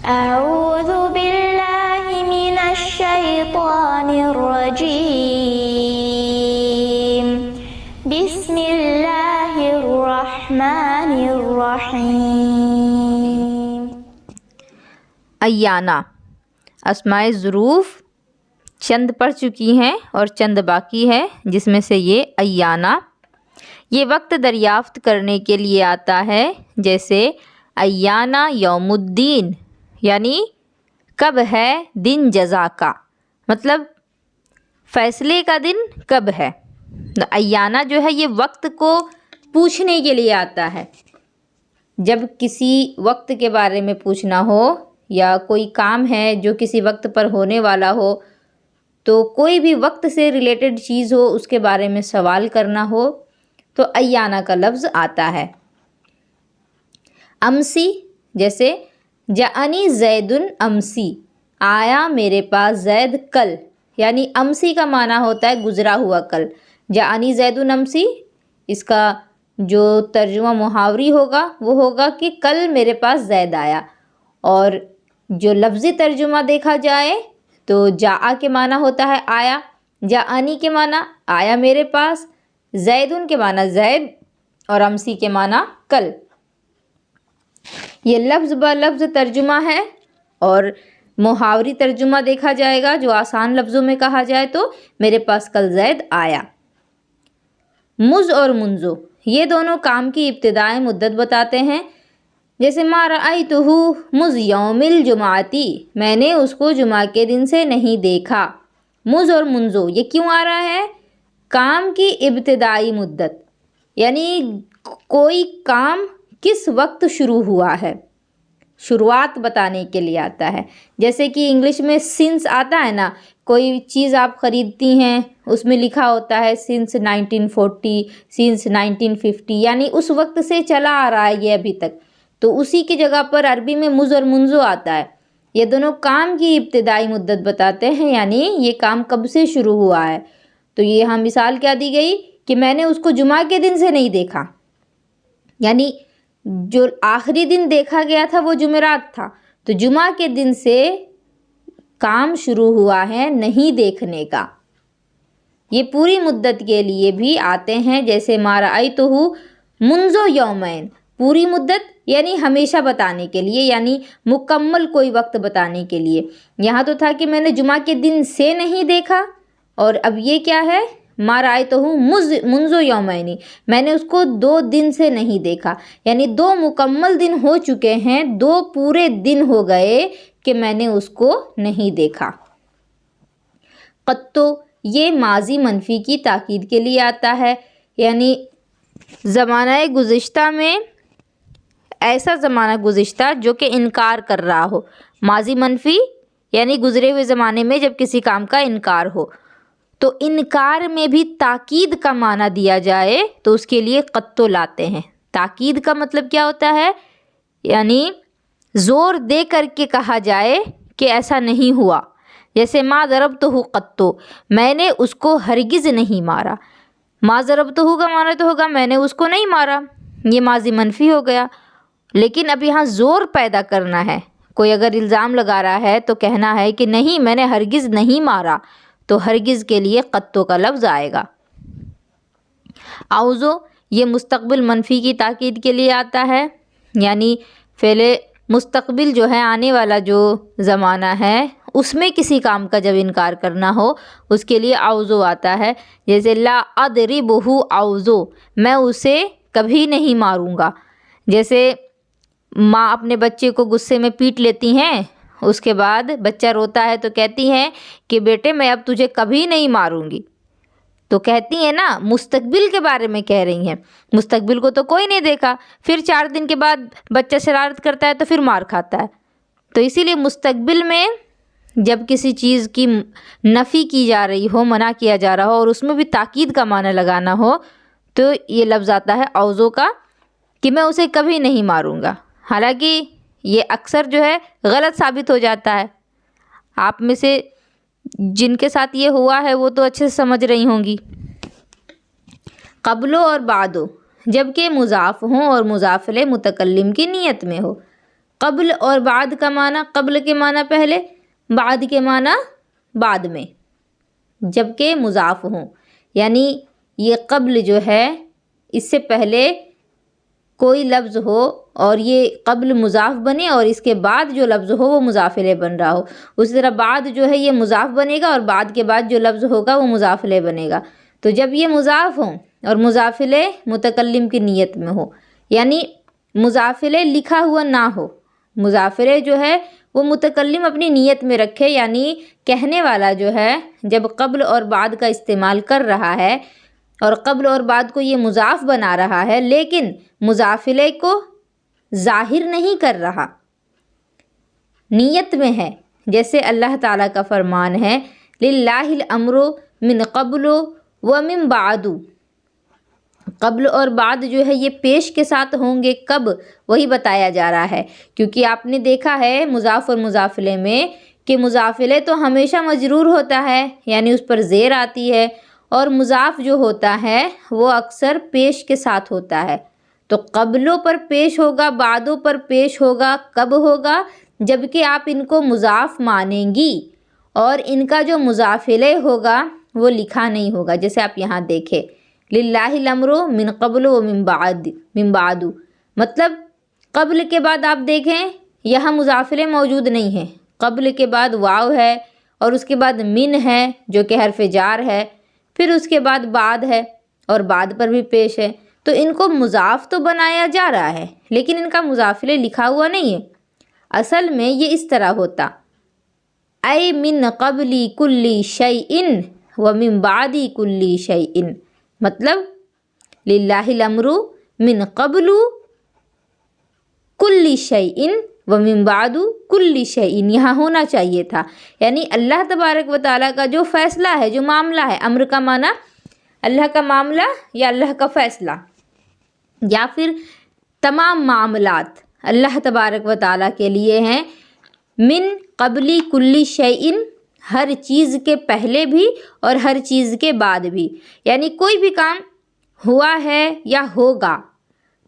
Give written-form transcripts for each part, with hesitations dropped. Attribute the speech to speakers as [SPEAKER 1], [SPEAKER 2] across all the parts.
[SPEAKER 1] أعوذ بالله من الشيطان الرجيم بسم الله الرحمن الرحيم.
[SPEAKER 2] ایانہ اسمائے ظروف چند پڑھ چکی ہیں اور چند باقی ہے، جس میں سے یہ ایانہ یہ وقت دریافت کرنے کے لیے آتا ہے، جیسے ایانہ یوم الدین یعنی کب ہے دن جزا کا، مطلب فیصلے کا دن کب ہے۔ ایانہ جو ہے یہ وقت کو پوچھنے کے لیے آتا ہے، جب کسی وقت کے بارے میں پوچھنا ہو یا کوئی کام ہے جو کسی وقت پر ہونے والا ہو، تو کوئی بھی وقت سے ریلیٹڈ چیز ہو اس کے بارے میں سوال کرنا ہو تو ایانہ کا لفظ آتا ہے۔ امسی جیسے جاءنی زید امسی، آیا میرے پاس زید کل، یعنی امسی کا معنی ہوتا ہے گزرا ہوا کل۔ جاءنی زید امسی اس کا جو ترجمہ محاوری ہوگا وہ ہوگا کہ کل میرے پاس زید آیا، اور جو لفظی ترجمہ دیکھا جائے تو جاء کے معنی ہوتا ہے آیا، جاءنی کے معنی آیا میرے پاس، زیدن کے معنی زید اور امسی کے معنی کل۔ یہ لفظ با لفظ ترجمہ ہے، اور محاوری ترجمہ دیکھا جائے گا جو آسان لفظوں میں کہا جائے تو میرے پاس کل زید آیا۔ مز اور منذ یہ دونوں کام کی ابتدائی مدت بتاتے ہیں، جیسے ما رأیتہ مذ یوم الجمعتی، میں نے اس کو جمعہ کے دن سے نہیں دیکھا۔ مذ اور منذ یہ کیوں آ رہا ہے؟ کام کی ابتدائی مدت، یعنی کوئی کام کس وقت شروع ہوا ہے، شروعات بتانے کے لیے آتا ہے۔ جیسے کہ انگلش میں سنس آتا ہے نا، کوئی چیز آپ خریدتی ہیں اس میں لکھا ہوتا ہے سنس 1940 سنس 1950، یعنی اس وقت سے چلا آ رہا ہے یہ ابھی تک، تو اسی کی جگہ پر عربی میں مذ اور منذ آتا ہے۔ یہ دونوں کام کی ابتدائی مدت بتاتے ہیں، یعنی یہ کام کب سے شروع ہوا ہے۔ تو یہ یہاں مثال کیا دی گئی کہ میں نے اس کو جمعہ کے دن سے نہیں دیکھا، یعنی جو آخری دن دیکھا گیا تھا وہ جمعرات تھا، تو جمعہ کے دن سے کام شروع ہوا ہے نہیں دیکھنے کا۔ یہ پوری مدت کے لیے بھی آتے ہیں، جیسے ما رأیتہ منذ یومین، پوری مدت یعنی ہمیشہ بتانے کے لیے، یعنی مکمل کوئی وقت بتانے کے لیے۔ یہاں تو تھا کہ میں نے جمعہ کے دن سے نہیں دیکھا، اور اب یہ کیا ہے؟ ما رأیتہ منذ یومین، میں نے اس کو 2 دن سے نہیں دیکھا، یعنی 2 مکمل دن ہو چکے ہیں، 2 پورے دن ہو گئے کہ میں نے اس کو نہیں دیکھا۔ قطو یہ ماضی منفی کی تاکید کے لیے آتا ہے، یعنی زمانہ گزشتہ میں ایسا زمانہ گزشتہ جو کہ انکار کر رہا ہو۔ ماضی منفی یعنی گزرے ہوئے زمانے میں جب کسی کام کا انکار ہو، تو انکار میں بھی تاکید کا معنی دیا جائے تو اس کے لیے قطو لاتے ہیں۔ تاکید کا مطلب کیا ہوتا ہے؟ یعنی زور دے کر کے کہا جائے کہ ایسا نہیں ہوا، جیسے ما ضربتہ قطو، میں نے اس کو ہرگز نہیں مارا۔ ما ضربتہ کا معنی تو ہوگا میں نے اس کو نہیں مارا، یہ ماضی منفی ہو گیا، لیکن اب یہاں زور پیدا کرنا ہے۔ کوئی اگر الزام لگا رہا ہے تو کہنا ہے کہ نہیں میں نے ہرگز نہیں مارا، تو ہرگز کے لیے قطو کا لفظ آئے گا۔ اعوذ یہ مستقبل منفی کی تاکید کے لیے آتا ہے، یعنی فعل مستقبل جو ہے آنے والا جو زمانہ ہے اس میں کسی کام کا جب انکار کرنا ہو اس کے لیے اعوذ آتا ہے، جیسے لا اضربہ اعوذ، میں اسے کبھی نہیں ماروں گا۔ جیسے ماں اپنے بچے کو غصے میں پیٹ لیتی ہیں، اس کے بعد بچہ روتا ہے تو کہتی ہیں کہ بیٹے میں اب تجھے کبھی نہیں ماروں گی، تو کہتی ہیں نا مستقبل کے بارے میں کہہ رہی ہیں، مستقبل کو تو کوئی نہیں دیکھا، پھر 4 دن کے بعد بچہ شرارت کرتا ہے تو پھر مار کھاتا ہے۔ تو اسی لیے مستقبل میں جب کسی چیز کی نفی کی جا رہی ہو، منع کیا جا رہا ہو اور اس میں بھی تاکید کا معنی لگانا ہو تو یہ لفظ آتا ہے اعوذ کا، کہ میں اسے کبھی نہیں ماروں گا۔ حالانکہ یہ اکثر جو ہے غلط ثابت ہو جاتا ہے۔ آپ میں سے جن کے ساتھ یہ ہوا ہے وہ تو اچھے سے سمجھ رہی ہوں گی۔ قبلو اور بعدو جب کہ مضاف ہوں اور مضاف الیہ متکلم کی نیت میں ہو۔ قبل اور بعد کا معنی قبل کے معنی پہلے، بعد کے معنی بعد میں، جبکہ مضاف ہوں، یعنی یہ قبل جو ہے اس سے پہلے کوئی لفظ ہو اور یہ قبل مضاف بنے اور اس کے بعد جو لفظ ہو وہ مضاف الیہ بن رہا ہو، اسی طرح بعد جو ہے یہ مضاف بنے گا اور بعد کے بعد جو لفظ ہوگا وہ مضاف الیہ بنے گا۔ تو جب یہ مضاف ہوں اور مضاف الیہ متکلم کی نیت میں ہو، یعنی مضاف الیہ لکھا ہوا نہ ہو، مضاف الیہ جو ہے وہ متکلم اپنی نیت میں رکھے، یعنی کہنے والا جو ہے جب قبل اور بعد کا استعمال کر رہا ہے اور قبل اور بعد کو یہ مضاف بنا رہا ہے، لیکن مضاف الیہ کو ظاہر نہیں کر رہا، نیت میں ہے، جیسے اللہ تعالیٰ کا فرمان ہے للہ الامر من قبل ومن بعد، قبل اور بعد جو ہے یہ پیش کے ساتھ ہوں گے، کب وہی بتایا جا رہا ہے، کیونکہ آپ نے دیکھا ہے مضاف اور مضاف الیہ میں کہ مضاف الیہ تو ہمیشہ مجرور ہوتا ہے، یعنی اس پر زیر آتی ہے، اور مضاف جو ہوتا ہے وہ اکثر پیش کے ساتھ ہوتا ہے۔ تو قبلوں پر پیش ہوگا، بعدوں پر پیش ہوگا، کب ہوگا؟ جبکہ آپ ان کو مضاف مانیں گی اور ان کا جو مضاف الیہ ہوگا وہ لکھا نہیں ہوگا، جیسے آپ یہاں دیکھیں للہ الامر من قبل و من بعد، مطلب قبل کے بعد آپ دیکھیں یہاں مضاف الیہ موجود نہیں ہے، قبل کے بعد واو ہے اور اس کے بعد من ہے جو کہ حرف جار ہے، پھر اس کے بعد بعد ہے اور بعد پر بھی پیش ہے، تو ان کو مضاف تو بنایا جا رہا ہے لیکن ان کا مضاف الیہ لکھا ہوا نہیں ہے۔ اصل میں یہ اس طرح ہوتا اے من قبلی کلی شیء ومن بعدی کلی شیء، مطلب للہ الامر من قبل کلی شیء ومن بعد کلی شیء، یہاں ہونا چاہیے تھا، یعنی اللہ تبارک و تعالیٰ کا جو فیصلہ ہے، جو معاملہ ہے، امر کا معنی اللہ کا معاملہ یا اللہ کا فیصلہ، یا پھر تمام معاملات اللہ تبارک و تعالیٰ کے لیے ہیں، من قبلی کلی شیء، ہر چیز کے پہلے بھی اور ہر چیز کے بعد بھی، یعنی کوئی بھی کام ہوا ہے یا ہوگا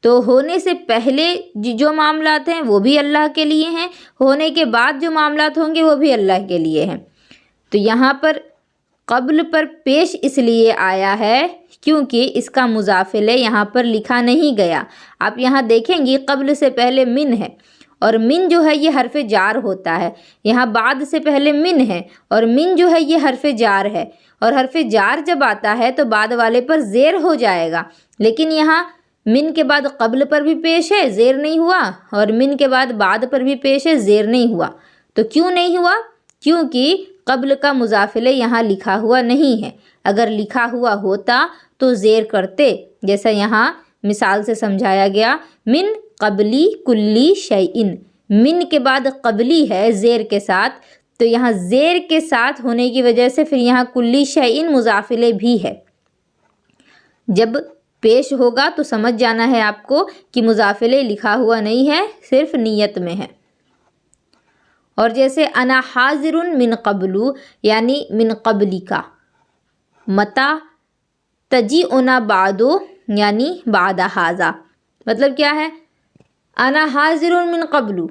[SPEAKER 2] تو ہونے سے پہلے جو معاملات ہیں وہ بھی اللہ کے لیے ہیں، ہونے کے بعد جو معاملات ہوں گے وہ بھی اللہ کے لیے ہیں۔ تو یہاں پر قبل پر پیش اس لیے آیا ہے کیونکہ اس کا مضاف الیہ یہاں پر لکھا نہیں گیا۔ آپ یہاں دیکھیں گی قبل سے پہلے من ہے اور من جو ہے یہ حرف جار ہوتا ہے، یہاں بعد سے پہلے من ہے اور من جو ہے یہ حرف جار ہے، اور حرف جار جب آتا ہے تو بعد والے پر زیر ہو جائے گا، لیکن یہاں من کے بعد قبل پر بھی پیش ہے، زیر نہیں ہوا، اور من کے بعد پر بھی پیش ہے، زیر نہیں ہوا۔ تو کیوں نہیں ہوا؟ کیونکہ قبل کا مضاف الیہ یہاں لکھا ہوا نہیں ہے، اگر لکھا ہوا ہوتا تو زیر کرتے، جیسا یہاں مثال سے سمجھایا گیا من قبلی کلی شیء، من کے بعد قبلی ہے زیر کے ساتھ، تو یہاں زیر کے ساتھ ہونے کی وجہ سے پھر یہاں کلی شیء مضاف الیہ بھی ہے۔ جب پیش ہوگا تو سمجھ جانا ہے آپ کو کہ مضاف الیہ لکھا ہوا نہیں ہے، صرف نیت میں ہے۔ اور جیسے انا حاضر من قبل، یعنی من قبلی کا، متا تجیئنا بعد، یعنی بعد ھذا، مطلب کیا ہے؟ انا حاضر من قبل،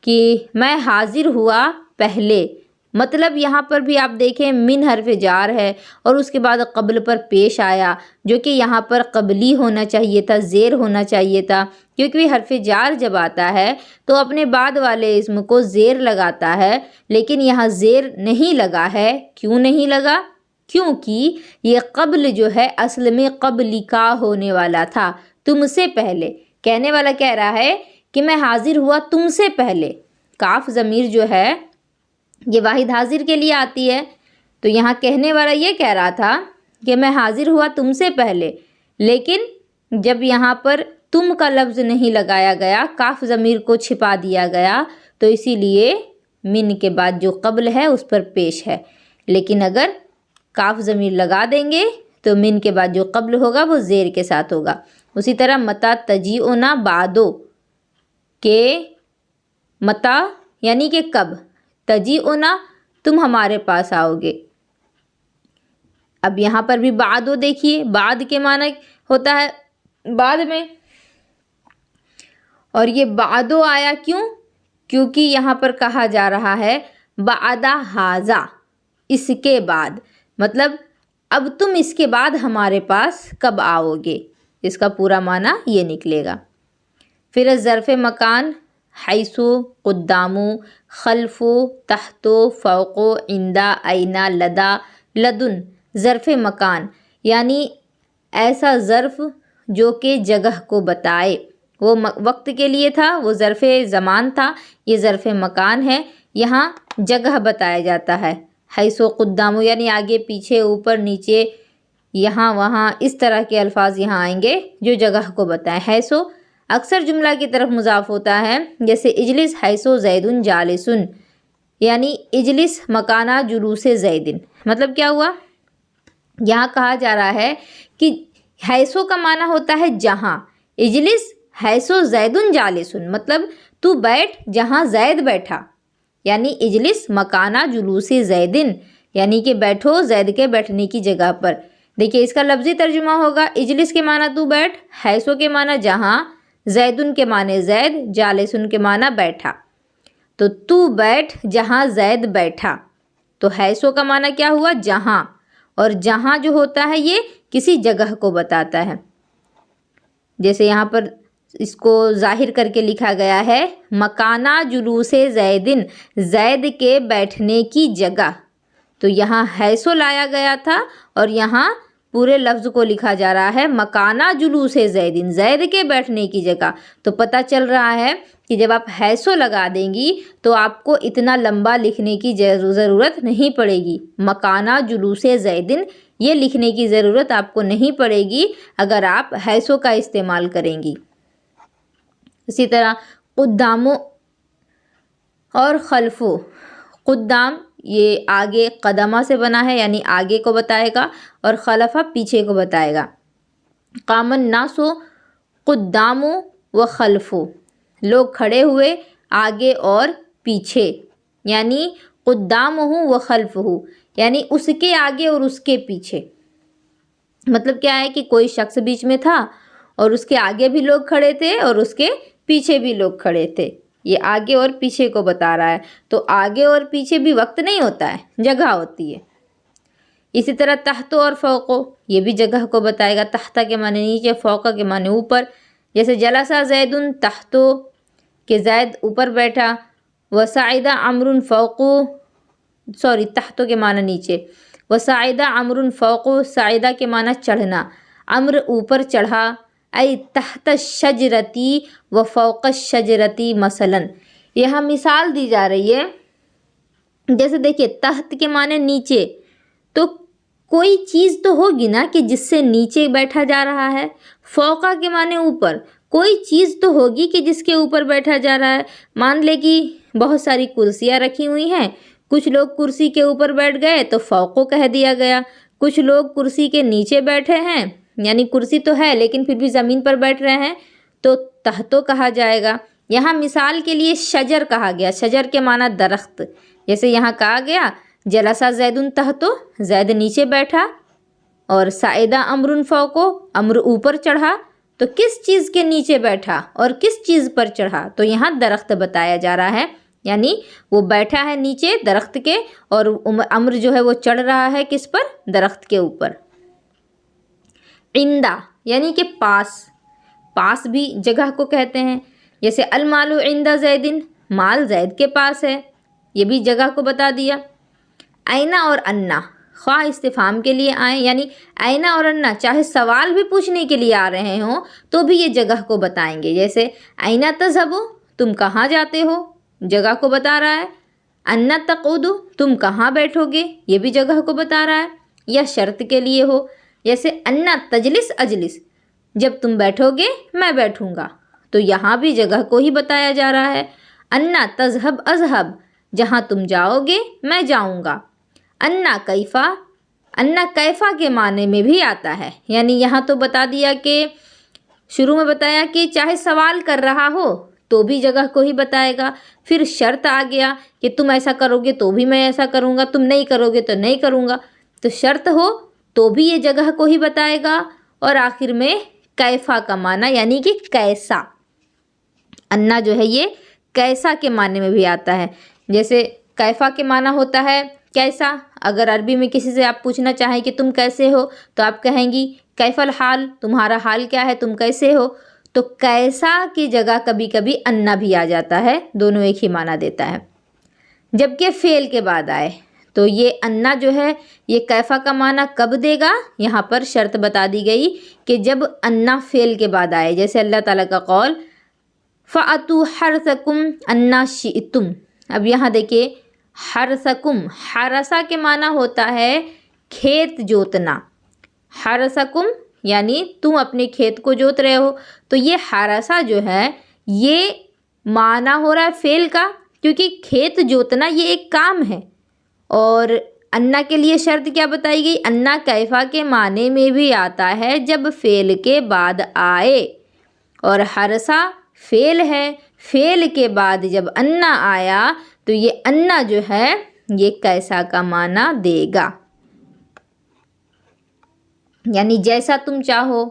[SPEAKER 2] کہ میں حاضر ہوا پہلے، مطلب یہاں پر بھی آپ دیکھیں من حرف جار ہے اور اس کے بعد قبل پر پیش آیا، جو کہ یہاں پر قبلی ہونا چاہیے تھا، زیر ہونا چاہیے تھا، کیونکہ حرف جار جب آتا ہے تو اپنے بعد والے اسم کو زیر لگاتا ہے، لیکن یہاں زیر نہیں لگا ہے۔ کیوں نہیں لگا؟ کیونکہ یہ قبل جو ہے اصل میں قبلی کا ہونے والا تھا، تم سے پہلے۔ کہنے والا کہہ رہا ہے کہ میں حاضر ہوا تم سے پہلے، کاف ضمیر جو ہے یہ واحد حاضر کے لیے آتی ہے، تو یہاں کہنے والا یہ کہہ رہا تھا کہ میں حاضر ہوا تم سے پہلے، لیکن جب یہاں پر تم کا لفظ نہیں لگایا گیا، کاف ضمیر کو چھپا دیا گیا، تو اسی لیے من کے بعد جو قبل ہے اس پر پیش ہے، لیکن اگر کاف ضمیر لگا دیں گے تو من کے بعد جو قبل ہوگا وہ زیر کے ساتھ ہوگا۔ اسی طرح متا تجیئنا بعدو، کہ متا یعنی کہ کب، تجیئنا تم ہمارے پاس آؤ گے۔ اب یہاں پر بھی بعدو دیکھیے، بعد کے معنی ہوتا ہے بعد میں، اور یہ بعدو آیا کیوں؟ کیونکہ یہاں پر کہا جا رہا ہے بعد ھذا، اس کے بعد، مطلب اب تم اس کے بعد ہمارے پاس کب آؤ گے، اس کا پورا معنی یہ نکلے گا۔ پھر ظرف مکان حیث، قدام، خلف، تحت، فوق، عند، این، لدا، لدن۔ ظرف مکان یعنی ایسا ظرف جو کہ جگہ کو بتائے، وہ وقت کے لیے تھا، وہ ظرف زمان تھا، یہ ظرف مکان ہے، یہاں جگہ بتایا جاتا ہے۔ حیث و قدام یعنی آگے پیچھے، اوپر نیچے، یہاں وہاں، اس طرح کے الفاظ یہاں آئیں گے جو جگہ کو بتائیں۔ حیث اکثر جملہ کی طرف مضاف ہوتا ہے، جیسے اجلس حیث زید جالس، یعنی اجلس مکانہ جلوس زید۔ مطلب کیا ہوا، یہاں کہا جا رہا ہے کہ حیث کا معنی ہوتا ہے جہاں، اجلس حیث زید جالس، مطلب تو بیٹھ جہاں زید بیٹھا، یعنی اجلس مکانہ جلوس زید، یعنی کہ بیٹھو زید کے بیٹھنے کی جگہ پر۔ دیکھیے اس کا لفظی ترجمہ ہوگا، اجلس کے معنی تو بیٹھ، حیث کے معنی جہاں، زیدن کے معنی زید، جالسن کے معنی بیٹھا۔ تو بیٹھ جہاں زید بیٹھا، تو حیث کا معنی کیا ہوا، جہاں، اور جہاں جو ہوتا ہے یہ کسی جگہ کو بتاتا ہے۔ جیسے یہاں پر اس کو ظاہر کر کے لکھا گیا ہے مکانہ جلوس زیدن، زید کے بیٹھنے کی جگہ، تو یہاں حیث لایا گیا تھا اور یہاں پورے لفظ کو لکھا جا رہا ہے مکانہ جلوس زیدن، زید کے بیٹھنے کی جگہ۔ تو پتہ چل رہا ہے کہ جب آپ حیث لگا دیں گی تو آپ کو اتنا لمبا لکھنے کی ضرورت نہیں پڑے گی، مکانہ جلوس زیدن یہ لکھنے کی ضرورت آپ کو نہیں پڑے گی اگر آپ حیث کا استعمال کریں گی۔ اسی طرح قدام اور خلف، قدام یہ آگے قدمہ سے بنا ہے، یعنی آگے کو بتائے گا، اور خلفہ پیچھے کو بتائے گا۔ قام الناس قدام و خلف، لوگ کھڑے ہوئے آگے اور پیچھے، یعنی قدام و خلف، یعنی اس کے آگے اور اس کے پیچھے۔ مطلب کیا ہے کہ کوئی شخص بیچ میں تھا اور اس کے آگے بھی لوگ کھڑے تھے اور اس کے پیچھے بھی لوگ کھڑے تھے، یہ آگے اور پیچھے کو بتا رہا ہے۔ تو آگے اور پیچھے بھی وقت نہیں ہوتا ہے، جگہ ہوتی ہے۔ اسی طرح تحت اور فوق، یہ بھی جگہ کو بتائے گا، تحت کے معنی نیچے، فوق کے معنی اوپر۔ جیسے جلسہ زید تحت، کہ زید اوپر بیٹھا، وصعد عمرو فوق، تحت کے معنی نیچے، وصعد عمرو فوق، صعدہ کے معنی چڑھنا، عمرو اوپر چڑھا، ای تحت الشجرتی و فوق الشجرتی مثلا۔ یہاں مثال دی جا رہی ہے، جیسے دیکھیے تحت کے معنی نیچے، تو کوئی چیز تو ہوگی نا کہ جس سے نیچے بیٹھا جا رہا ہے، فوقہ کے معنی اوپر، کوئی چیز تو ہوگی کہ جس کے اوپر بیٹھا جا رہا ہے۔ مان لے کہ بہت ساری کرسیاں رکھی ہوئی ہیں، کچھ لوگ کرسی کے اوپر بیٹھ گئے تو فوقو کہہ دیا گیا، کچھ لوگ کرسی کے نیچے بیٹھے ہیں، یعنی کرسی تو ہے لیکن پھر بھی زمین پر بیٹھ رہے ہیں تو تحتو کہا جائے گا۔ یہاں مثال کے لیے شجر کہا گیا، شجر کے معنی درخت، جیسے یہاں کہا گیا جلسہ زید تحتو، زید نیچے بیٹھا، اور صعد عمرو فوقو، عمرو اوپر چڑھا، تو کس چیز کے نیچے بیٹھا اور کس چیز پر چڑھا، تو یہاں درخت بتایا جا رہا ہے، یعنی وہ بیٹھا ہے نیچے درخت کے اور عمرو جو ہے وہ چڑھ رہا ہے کس پر، درخت کے اوپر۔ عندہ یعنی کہ پاس، پاس بھی جگہ کو کہتے ہیں، جیسے المال عند زید، مال زید کے پاس ہے، یہ بھی جگہ کو بتا دیا۔ اینا اور انا، خواہ استفہام کے لیے آئیں، یعنی اینا اور انا چاہے سوال بھی پوچھنے کے لیے آ رہے ہوں تو بھی یہ جگہ کو بتائیں گے، جیسے اینا تذهبو، تم کہاں جاتے ہو، جگہ کو بتا رہا ہے۔ انا تقعدو، تم کہاں بیٹھو گے، یہ بھی جگہ کو بتا رہا ہے، یا شرط کے لیے ہو، جیسے انا تجلس اجلس، جب تم بیٹھو گے میں بیٹھوں گا، تو یہاں بھی جگہ کو ہی بتایا جا رہا ہے۔ انا تذهب اذهب، جہاں تم جاؤ گے میں جاؤں گا۔ انا کیفا، انا کیفا کے معنی میں بھی آتا ہے، یعنی یہاں تو بتا دیا کہ شروع میں بتایا کہ چاہے سوال کر رہا ہو تو بھی جگہ کو ہی بتائے گا، پھر شرط آ گیا کہ تم ایسا کرو گے تو بھی میں ایسا کروں گا، تم نہیں کرو گے تو نہیں کروں گا، تو شرط ہو تو بھی یہ جگہ کو ہی بتائے گا، اور آخر میں کیفا کا معنی یعنی کہ کیسا، انا جو ہے یہ کیسا کے معنی میں بھی آتا ہے. جیسے کیفا کے معنی ہوتا ہے کیسا. اگر عربی میں کسی سے آپ پوچھنا چاہیں کہ تم کیسے ہو تو آپ کہیں گی کیف الحال، تمہارا حال کیا ہے، تم کیسے ہو. تو کیسا کی جگہ کبھی کبھی انا بھی آ جاتا ہے، دونوں ایک ہی معنی دیتا ہے. جبکہ فعل کے بعد آئے تو یہ انا جو ہے یہ کیفا کا معنی کب دے گا، یہاں پر شرط بتا دی گئی کہ جب انا فعل کے بعد آئے. جیسے اللہ تعالیٰ کا قول فَأْتُوا حَرْثَكُمْ أَنَّا شِئْتُمْ. اب یہاں دیکھیے حرسکم، حرسہ کے معنی ہوتا ہے کھیت جوتنا. حرسکم یعنی تم اپنے کھیت کو جوت رہے ہو. تو یہ حرسہ جو ہے یہ معنی ہو رہا ہے فعل کا، کیونکہ کھیت جوتنا یہ ایک کام ہے. اور انا کے لیے شرط کیا بتائی گئی، انا کیفا کے معنی میں بھی آتا ہے جب فعل کے بعد آئے. اور حرسہ فعل ہے، فعل کے بعد جب انا آیا تو یہ انا جو ہے یہ کیسا کا معنی دے گا. یعنی جیسا تم چاہو.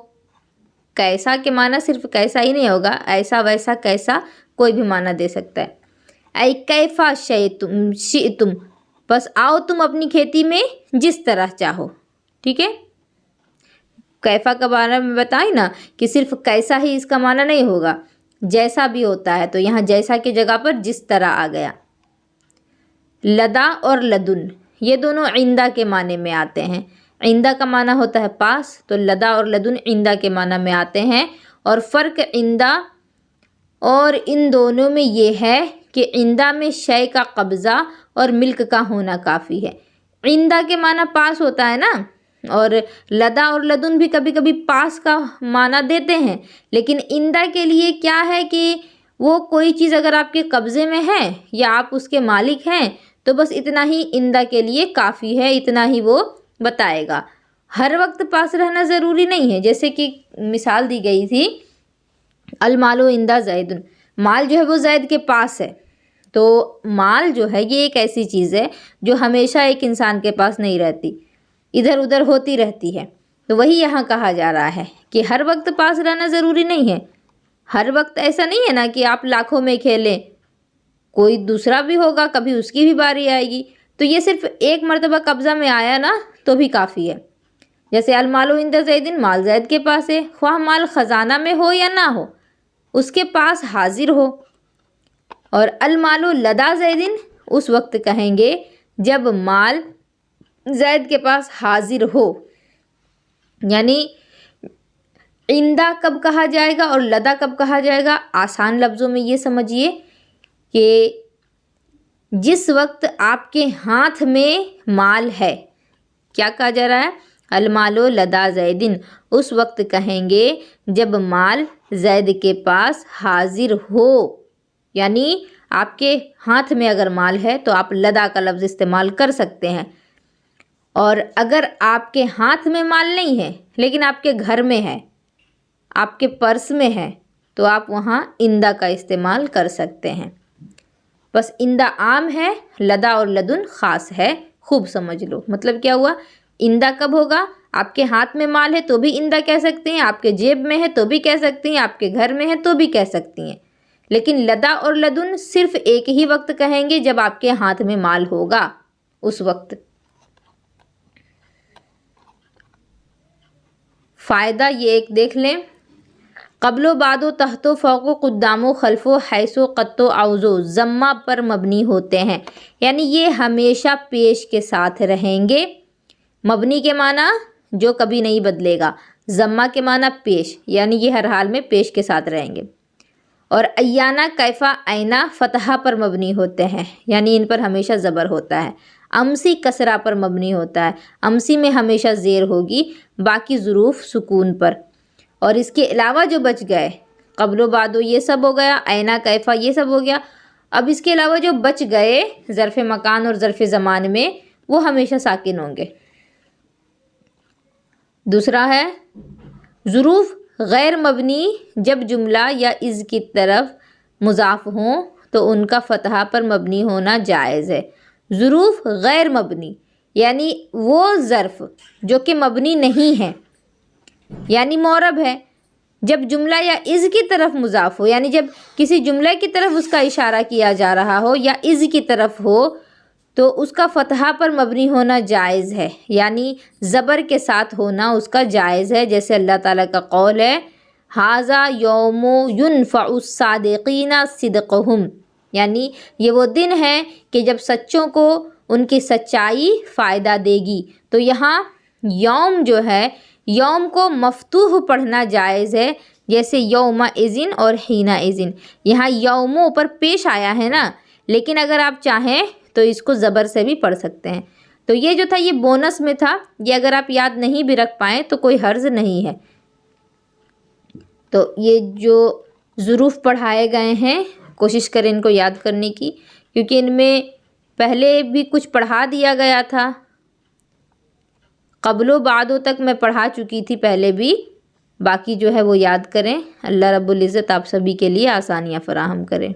[SPEAKER 2] کیسا کے معنی صرف کیسا ہی نہیں ہوگا، ایسا ویسا کیسا کوئی بھی معنی دے سکتا ہے. اے کیفا شئتم، بس آؤ تم اپنی کھیتی میں جس طرح چاہو. ٹھیک ہے، کیفا کا بارے میں بتائیں نا کہ صرف کیسا ہی اس کا معنی نہیں ہوگا، جیسا بھی ہوتا ہے. تو یہاں جیسا کی جگہ پر جس طرح آ گیا. لدا اور لدن یہ دونوں عندہ کے معنی میں آتے ہیں. عندہ کا معنی ہوتا ہے پاس، تو لدا اور لدن عندہ کے معنی میں آتے ہیں. اور فرق عندہ اور ان دونوں میں یہ ہے کہ عندہ میں شے کا قبضہ اور ملک کا ہونا کافی ہے. عندہ کے معنی پاس ہوتا ہے نا، اور لدا اور لدن بھی کبھی کبھی پاس کا معنی دیتے ہیں. لیکن عندہ کے لیے کیا ہے کہ وہ کوئی چیز اگر آپ کے قبضے میں ہے یا آپ اس کے مالک ہیں تو بس اتنا ہی عندہ کے لیے کافی ہے، اتنا ہی وہ بتائے گا. ہر وقت پاس رہنا ضروری نہیں ہے. جیسے کہ مثال دی گئی تھی المال عند زید، مال جو ہے وہ زید کے پاس ہے. تو مال جو ہے یہ ایک ایسی چیز ہے جو ہمیشہ ایک انسان کے پاس نہیں رہتی، ادھر ادھر ہوتی رہتی ہے. تو وہی یہاں کہا جا رہا ہے کہ ہر وقت پاس رہنا ضروری نہیں ہے. ہر وقت ایسا نہیں ہے نا کہ آپ لاکھوں میں کھیلیں، کوئی دوسرا بھی ہوگا، کبھی اس کی بھی باری آئے گی. تو یہ صرف ایک مرتبہ قبضہ میں آیا نا تو بھی کافی ہے. جیسے المال عند زید، مال زید کے پاس ہے، خواہ مال خزانہ میں ہو یا نہ ہو اس کے پاس حاضر ہو. اور المال لدا زید اس وقت کہیں گے جب مال زید کے پاس حاضر ہو. یعنی عندہ کب کہا جائے گا اور لدا کب کہا جائے گا، آسان لفظوں میں یہ سمجھیے کہ جس وقت آپ کے ہاتھ میں مال ہے. کیا کہا جا رہا ہے، المال لدا زیدن، اس وقت کہیں گے جب مال زید کے پاس حاضر ہو. یعنی آپ کے ہاتھ میں اگر مال ہے تو آپ لدا کا لفظ استعمال کر سکتے ہیں. اور اگر آپ کے ہاتھ میں مال نہیں ہے لیکن آپ کے گھر میں ہے، آپ کے پرس میں ہے، تو آپ وہاں عندہ کا استعمال کر سکتے ہیں. بس عندہ عام ہے، لدا اور لدن خاص ہے. خوب سمجھ لو مطلب کیا ہوا. عندہ کب ہوگا، آپ کے ہاتھ میں مال ہے تو بھی عندہ کہہ سکتے ہیں، آپ کے جیب میں ہے تو بھی کہہ سکتے ہیں، آپ کے گھر میں ہے تو بھی کہہ سکتی ہیں. لیکن لدا اور لدن صرف ایک ہی وقت کہیں گے جب آپ کے ہاتھ میں مال ہوگا اس وقت. فائدہ یہ ایک دیکھ لیں، قبل و بعد و تحت و فوق و قدام و خلف و حیث و قط و عوض و ضمہ پر مبنی ہوتے ہیں. یعنی یہ ہمیشہ پیش کے ساتھ رہیں گے. مبنی کے معنی جو کبھی نہیں بدلے گا، ضمہ کے معنی پیش، یعنی یہ ہر حال میں پیش کے ساتھ رہیں گے. اور ایانا، کیفا، اینا فتحہ پر مبنی ہوتے ہیں، یعنی ان پر ہمیشہ زبر ہوتا ہے. امسی کسرہ پر مبنی ہوتا ہے، امسی میں ہمیشہ زیر ہوگی، باقی ظروف سکون پر. اور اس کے علاوہ جو بچ گئے، قبل و بعد و یہ سب ہو گیا، اینا کیفا یہ سب ہو گیا. اب اس کے علاوہ جو بچ گئے ظرف مکان اور ظرف زمان میں، وہ ہمیشہ ساکن ہوں گے. دوسرا ہے ظروف غیر مبنی، جب جملہ یا از کی طرف مضاف ہوں تو ان کا فتحہ پر مبنی ہونا جائز ہے. ظروف غیر مبنی یعنی وہ ظرف جو کہ مبنی نہیں ہے، یعنی معرب ہے، جب جملہ یا از کی طرف مضاف ہو، یعنی جب کسی جملے کی طرف اس کا اشارہ کیا جا رہا ہو یا از کی طرف ہو تو اس کا فتحہ پر مبنی ہونا جائز ہے، یعنی زبر کے ساتھ ہونا اس کا جائز ہے، جیسے اللہ تعالیٰ کا قول ہے ھذا یوم ینفع الصادقین صدقہم، یعنی یہ وہ دن ہے کہ جب سچوں کو ان کی سچائی فائدہ دے گی۔ تو یہاں یوم جو ہے، یوم کو مفتوح پڑھنا جائز ہے، جیسے یوم اذن اور حین اذن، یہاں یوم اوپر پیش آیا ہے نا، لیکن اگر آپ چاہیں تو اس کو زبر سے بھی پڑھ سکتے ہیں۔ تو یہ جو تھا یہ بونس میں تھا، یہ اگر آپ یاد نہیں بھی رکھ پائیں تو کوئی حرج نہیں ہے۔ تو یہ جو ظروف پڑھائے گئے ہیں کوشش کریں ان کو یاد کرنے کی، کیونکہ ان میں پہلے بھی کچھ پڑھا دیا گیا تھا، قبل و بعدوں تک میں پڑھا چکی تھی پہلے بھی، باقی جو ہے وہ یاد کریں۔ اللہ رب العزت آپ سبھی کے لیے آسانیاں فراہم کریں۔